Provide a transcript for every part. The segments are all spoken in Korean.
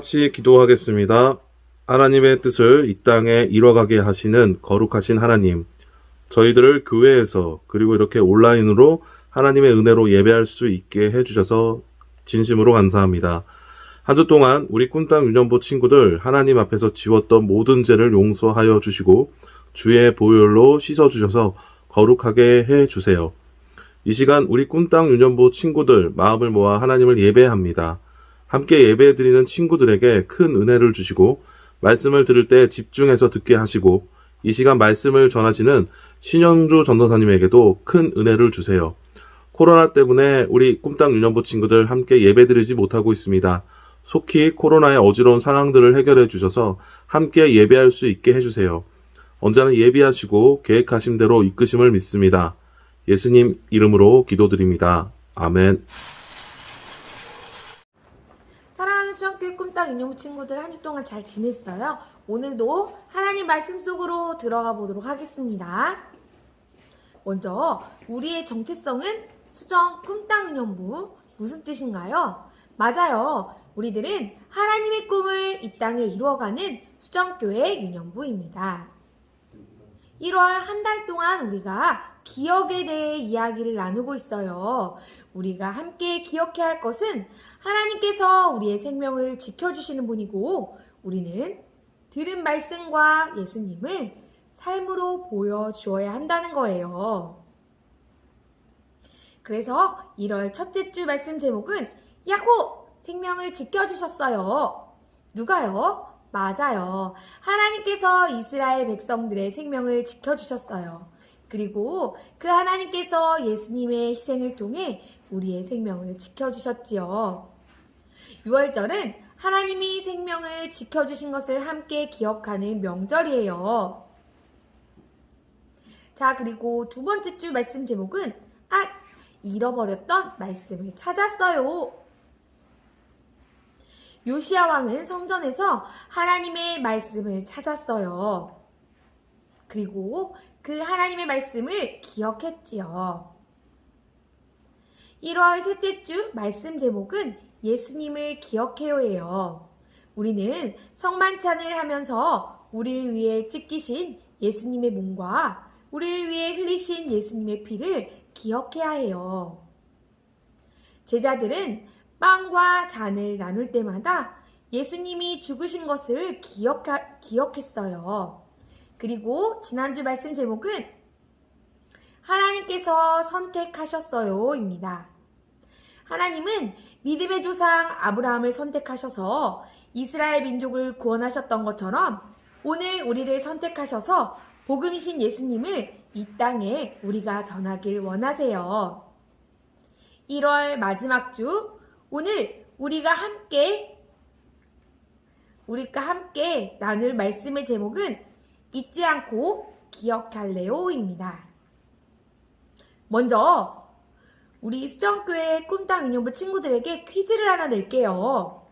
같이 기도하겠습니다. 하나님의 뜻을 이 땅에 이뤄가게 하시는 거룩하신 하나님, 저희들을 교회에서 그리고 이렇게 온라인으로 하나님의 은혜로 예배할 수 있게 해주셔서 진심으로 감사합니다. 한 주 동안 우리 꿈땅 유년부 친구들 하나님 앞에서 지웠던 모든 죄를 용서하여 주시고 주의 보혈로 씻어주셔서 거룩하게 해주세요. 이 시간 우리 꿈땅 유년부 친구들 마음을 모아 하나님을 예배합니다. 함께 예배드리는 친구들에게 큰 은혜를 주시고 말씀을 들을 때 집중해서 듣게 하시고 이 시간 말씀을 전하시는 신영주 전도사님에게도 큰 은혜를 주세요. 코로나 때문에 우리 꿈땅 유년부 친구들 함께 예배드리지 못하고 있습니다. 속히 코로나의 어지러운 상황들을 해결해 주셔서 함께 예배할 수 있게 해주세요. 언제나 예비하시고 계획하신 대로 이끄심을 믿습니다. 예수님 이름으로 기도드립니다. 아멘. 사랑하는 수영교회 꿈땅 인용 친구들 한 주 동안 잘 지냈어요? 오늘도 하나님 말씀 속으로 들어가 보도록 하겠습니다. 먼저 우리의 정체성은 수정 꿈땅 인용부 무슨 뜻인가요? 맞아요. 우리들은 하나님의 꿈을 이 땅에 이루어가는 수정교회 유년부입니다. 1월 한 달 동안 우리가 기억에 대해 이야기를 나누고 있어요. 우리가 함께 기억해야 할 것은 하나님께서 우리의 생명을 지켜주시는 분이고 우리는 들은 말씀과 예수님을 삶으로 보여주어야 한다는 거예요. 그래서 1월 첫째 주 말씀 제목은 야호! 생명을 지켜주셨어요. 누가요? 맞아요. 하나님께서 이스라엘 백성들의 생명을 지켜주셨어요. 그리고 그 하나님께서 예수님의 희생을 통해 우리의 생명을 지켜주셨지요. 6월절은 하나님이 생명을 지켜주신 것을 함께 기억하는 명절이에요. 자, 그리고 두 번째 주 말씀 제목은 잃어버렸던 말씀을 찾았어요. 요시야 왕은 성전에서 하나님의 말씀을 찾았어요. 그리고 그 하나님의 말씀을 기억했지요. 1월 셋째 주 말씀 제목은 예수님을 기억해요예요. 우리는 성만찬을 하면서 우리를 위해 찢기신 예수님의 몸과 우리를 위해 흘리신 예수님의 피를 기억해야 해요. 제자들은 빵과 잔을 나눌 때마다 예수님이 죽으신 것을 기억했어요. 그리고 지난주 말씀 제목은 하나님께서 선택하셨어요 입니다. 하나님은 믿음의 조상 아브라함을 선택하셔서 이스라엘 민족을 구원하셨던 것처럼 오늘 우리를 선택하셔서 복음이신 예수님을 이 땅에 우리가 전하길 원하세요. 1월 마지막 주 오늘 우리가 함께 나눌 말씀의 제목은 잊지 않고 기억할래요입니다. 먼저 우리 수정교회 꿈땅 유년부 친구들에게 퀴즈를 하나 낼게요.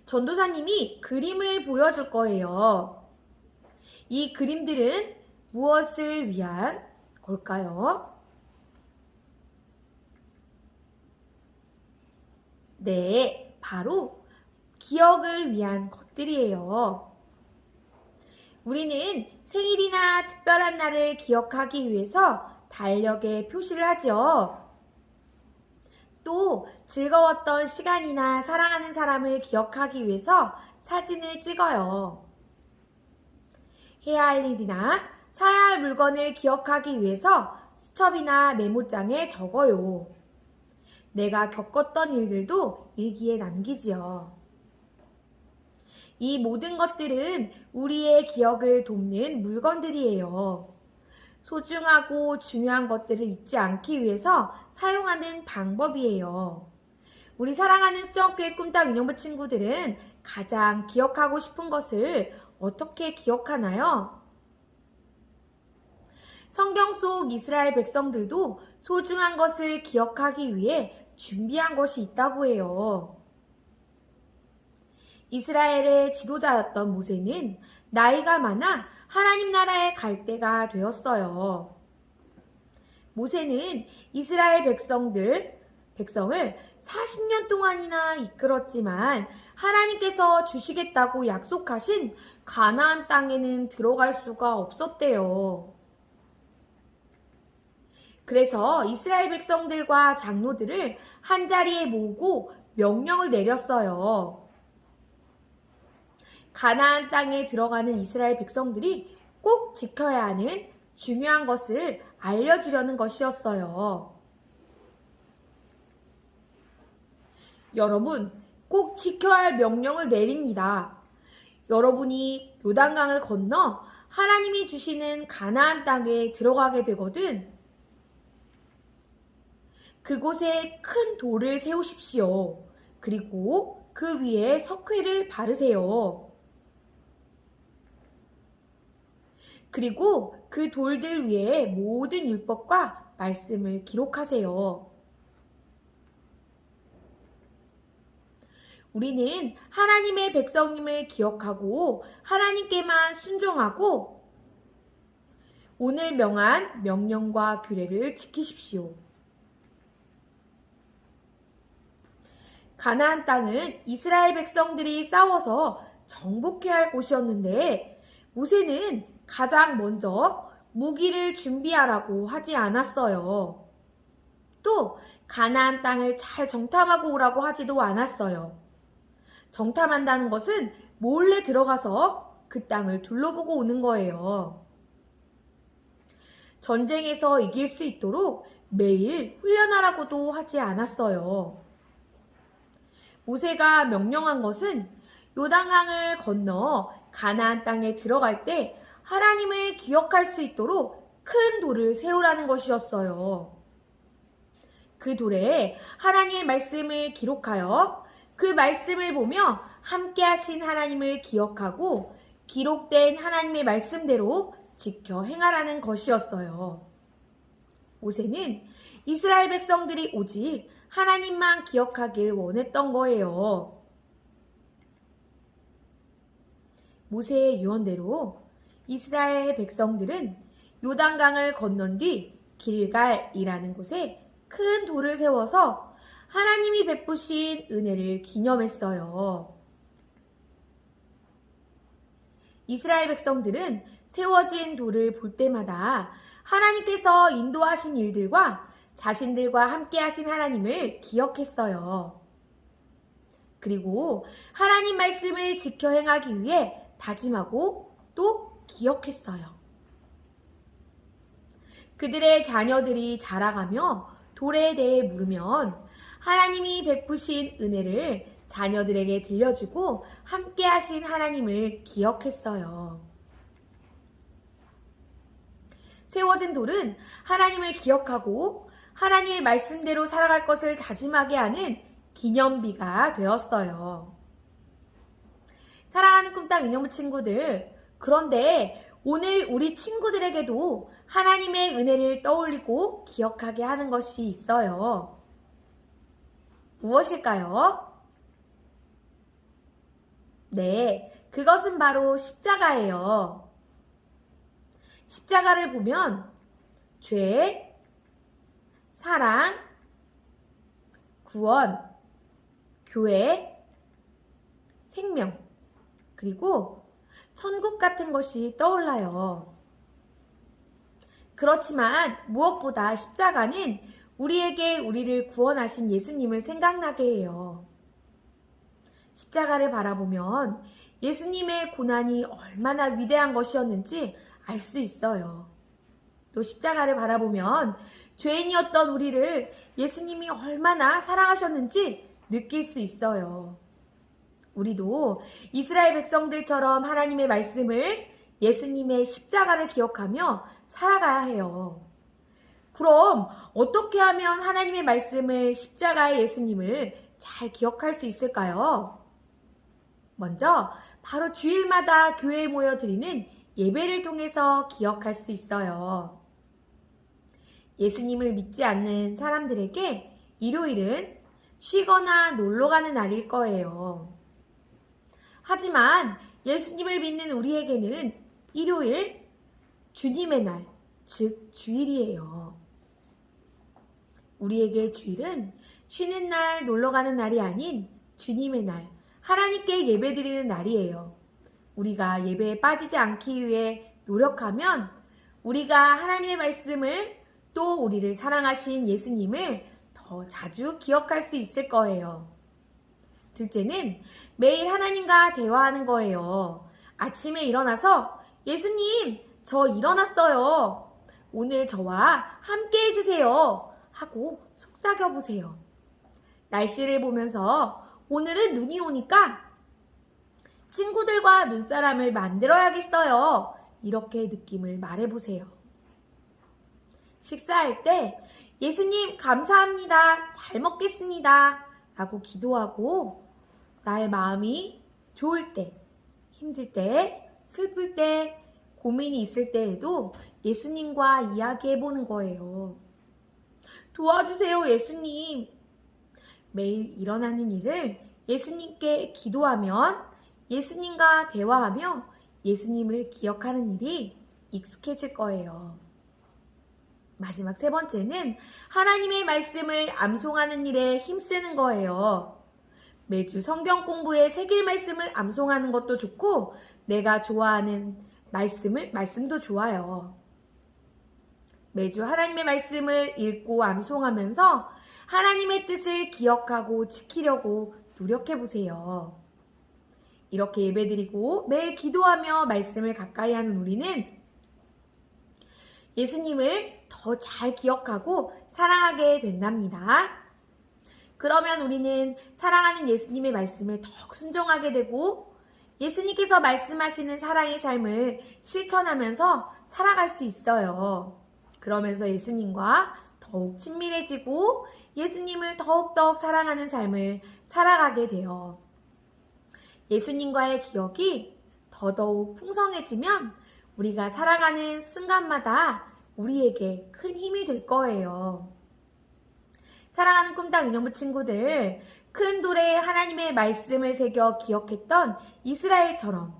전도사님이 그림을 보여줄 거예요. 이 그림들은 무엇을 위한 걸까요? 네, 바로 기억을 위한 것들이에요. 우리는 생일이나 특별한 날을 기억하기 위해서 달력에 표시를 하죠. 또 즐거웠던 시간이나 사랑하는 사람을 기억하기 위해서 사진을 찍어요. 해야 할 일이나 사야 할 물건을 기억하기 위해서 수첩이나 메모장에 적어요. 내가 겪었던 일들도 일기에 남기지요. 이 모든 것들은 우리의 기억을 돕는 물건들이에요. 소중하고 중요한 것들을 잊지 않기 위해서 사용하는 방법이에요. 우리 사랑하는 수정교회 꿈땅 유년부 친구들은 가장 기억하고 싶은 것을 어떻게 기억하나요? 성경 속 이스라엘 백성들도 소중한 것을 기억하기 위해 준비한 것이 있다고 해요. 이스라엘의 지도자였던 모세는 나이가 많아 하나님 나라에 갈 때가 되었어요. 모세는 이스라엘 백성들 백성을 40년 동안이나 이끌었지만 하나님께서 주시겠다고 약속하신 가나안 땅에는 들어갈 수가 없었대요. 그래서 이스라엘 백성들과 장로들을 한자리에 모으고 명령을 내렸어요. 가나안 땅에 들어가는 이스라엘 백성들이 꼭 지켜야 하는 중요한 것을 알려주려는 것이었어요. 여러분, 꼭 지켜야 할 명령을 내립니다. 여러분이 요단강을 건너 하나님이 주시는 가나안 땅에 들어가게 되거든 그곳에 큰 돌을 세우십시오. 그리고 그 위에 석회를 바르세요. 그리고 그 돌들 위에 모든 율법과 말씀을 기록하세요. 우리는 하나님의 백성임을 기억하고 하나님께만 순종하고 오늘 명한 명령과 규례를 지키십시오. 가나안 땅은 이스라엘 백성들이 싸워서 정복해야 할 곳이었는데 모세는 가장 먼저 무기를 준비하라고 하지 않았어요. 또 가나안 땅을 잘 정탐하고 오라고 하지도 않았어요. 정탐한다는 것은 몰래 들어가서 그 땅을 둘러보고 오는 거예요. 전쟁에서 이길 수 있도록 매일 훈련하라고도 하지 않았어요. 모세가 명령한 것은 요단강을 건너 가나안 땅에 들어갈 때 하나님을 기억할 수 있도록 큰 돌을 세우라는 것이었어요. 그 돌에 하나님의 말씀을 기록하여 그 말씀을 보며 함께 하신 하나님을 기억하고 기록된 하나님의 말씀대로 지켜 행하라는 것이었어요. 모세는 이스라엘 백성들이 오직 하나님만 기억하길 원했던 거예요. 모세의 유언대로 이스라엘 백성들은 요단강을 건넌 뒤 길갈이라는 곳에 큰 돌을 세워서 하나님이 베푸신 은혜를 기념했어요. 이스라엘 백성들은 세워진 돌을 볼 때마다 하나님께서 인도하신 일들과 자신들과 함께 하신 하나님을 기억했어요. 그리고 하나님 말씀을 지켜 행하기 위해 다짐하고 또 기억했어요. 그들의 자녀들이 자라가며 돌에 대해 물으면 하나님이 베푸신 은혜를 자녀들에게 들려주고 함께 하신 하나님을 기억했어요. 세워진 돌은 하나님을 기억하고 하나님의 말씀대로 살아갈 것을 다짐하게 하는 기념비가 되었어요. 사랑하는 꿈땅 인형부 친구들, 그런데 오늘 우리 친구들에게도 하나님의 은혜를 떠올리고 기억하게 하는 것이 있어요. 무엇일까요? 네, 그것은 바로 십자가예요. 십자가를 보면 죄, 사랑, 구원, 교회, 생명, 그리고 천국 같은 것이 떠올라요. 그렇지만 무엇보다 십자가는 우리에게 우리를 구원하신 예수님을 생각나게 해요. 십자가를 바라보면 예수님의 고난이 얼마나 위대한 것이었는지 알 수 있어요. 또 십자가를 바라보면 죄인이었던 우리를 예수님이 얼마나 사랑하셨는지 느낄 수 있어요. 우리도 이스라엘 백성들처럼 하나님의 말씀을 예수님의 십자가를 기억하며 살아가야 해요. 그럼 어떻게 하면 하나님의 말씀을 십자가의 예수님을 잘 기억할 수 있을까요? 먼저 바로 주일마다 교회에 모여 드리는 예배를 통해서 기억할 수 있어요. 예수님을 믿지 않는 사람들에게 일요일은 쉬거나 놀러 가는 날일 거예요. 하지만 예수님을 믿는 우리에게는 일요일, 주님의 날, 즉 주일이에요. 우리에게 주일은 쉬는 날, 놀러 가는 날이 아닌 주님의 날, 하나님께 예배드리는 날이에요. 우리가 예배에 빠지지 않기 위해 노력하면 우리가 하나님의 말씀을 또 우리를 사랑하신 예수님을 더 자주 기억할 수 있을 거예요. 둘째는 매일 하나님과 대화하는 거예요. 아침에 일어나서 예수님, 저 일어났어요. 오늘 저와 함께 해주세요. 하고 속삭여 보세요. 날씨를 보면서 오늘은 눈이 오니까 친구들과 눈사람을 만들어야겠어요. 이렇게 느낌을 말해보세요. 식사할 때 예수님 감사합니다. 잘 먹겠습니다. 라고 기도하고 나의 마음이 좋을 때, 힘들 때, 슬플 때, 고민이 있을 때에도 예수님과 이야기해보는 거예요. 도와주세요, 예수님. 매일 일어나는 일을 예수님께 기도하면 예수님과 대화하며 예수님을 기억하는 일이 익숙해질 거예요. 마지막 세 번째는 하나님의 말씀을 암송하는 일에 힘쓰는 거예요. 매주 성경 공부에 새길 말씀을 암송하는 것도 좋고 내가 좋아하는 말씀도 좋아요. 매주 하나님의 말씀을 읽고 암송하면서 하나님의 뜻을 기억하고 지키려고 노력해 보세요. 이렇게 예배드리고 매일 기도하며 말씀을 가까이 하는 우리는 예수님을 더 잘 기억하고 사랑하게 된답니다. 그러면 우리는 사랑하는 예수님의 말씀에 더욱 순종하게 되고 예수님께서 말씀하시는 사랑의 삶을 실천하면서 살아갈 수 있어요. 그러면서 예수님과 더욱 친밀해지고 예수님을 더욱더욱 사랑하는 삶을 살아가게 돼요. 예수님과의 기억이 더더욱 풍성해지면 우리가 살아가는 순간마다 우리에게 큰 힘이 될 거예요. 사랑하는 꿈땅 인형부 친구들, 큰 돌에 하나님의 말씀을 새겨 기억했던 이스라엘처럼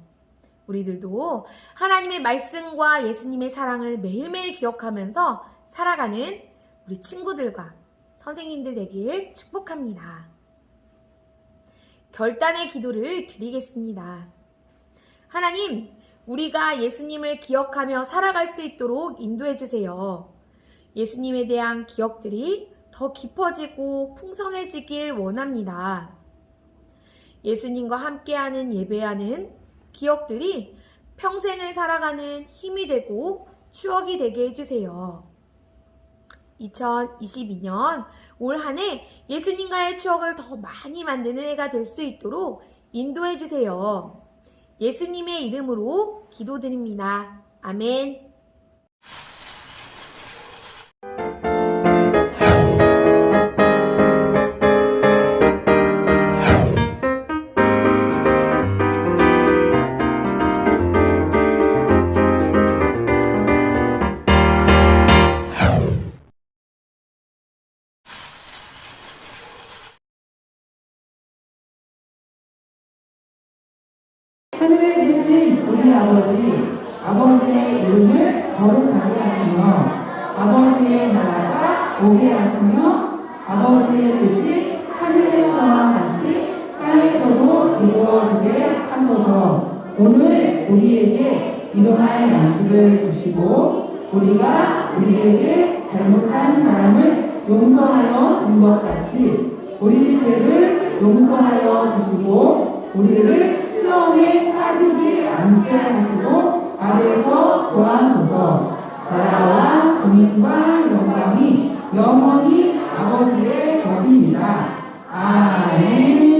우리들도 하나님의 말씀과 예수님의 사랑을 매일매일 기억하면서 살아가는 우리 친구들과 선생님들 되길 축복합니다. 결단의 기도를 드리겠습니다. 하나님, 우리가 예수님을 기억하며 살아갈 수 있도록 인도해 주세요. 예수님에 대한 기억들이 더 깊어지고 풍성해지길 원합니다. 예수님과 함께하는 예배하는 기억들이 평생을 살아가는 힘이 되고 추억이 되게 해주세요. 2022년 올 한 해 예수님과의 추억을 더 많이 만드는 해가 될 수 있도록 인도해 주세요. 예수님의 이름으로 기도드립니다. 아멘. 하늘에 계신 우리 아버지의 이름을 거룩하게 하시며 아버지의 나라가 오게 하시며 아버지의 뜻이 하늘에서와 같이 땅에서도 이루어지게 하소서. 오늘 우리에게 일용할 양식을 주시고 우리가 우리에게 잘못한 사람을 용서하여 준 것 같이 우리 죄를 용서하여 주시고 우리를 시험에 빠지지 않게 하시고 악에서 구하소서. 나라와 권능과 영광이 영원히 아버지의 것입니다. 아멘.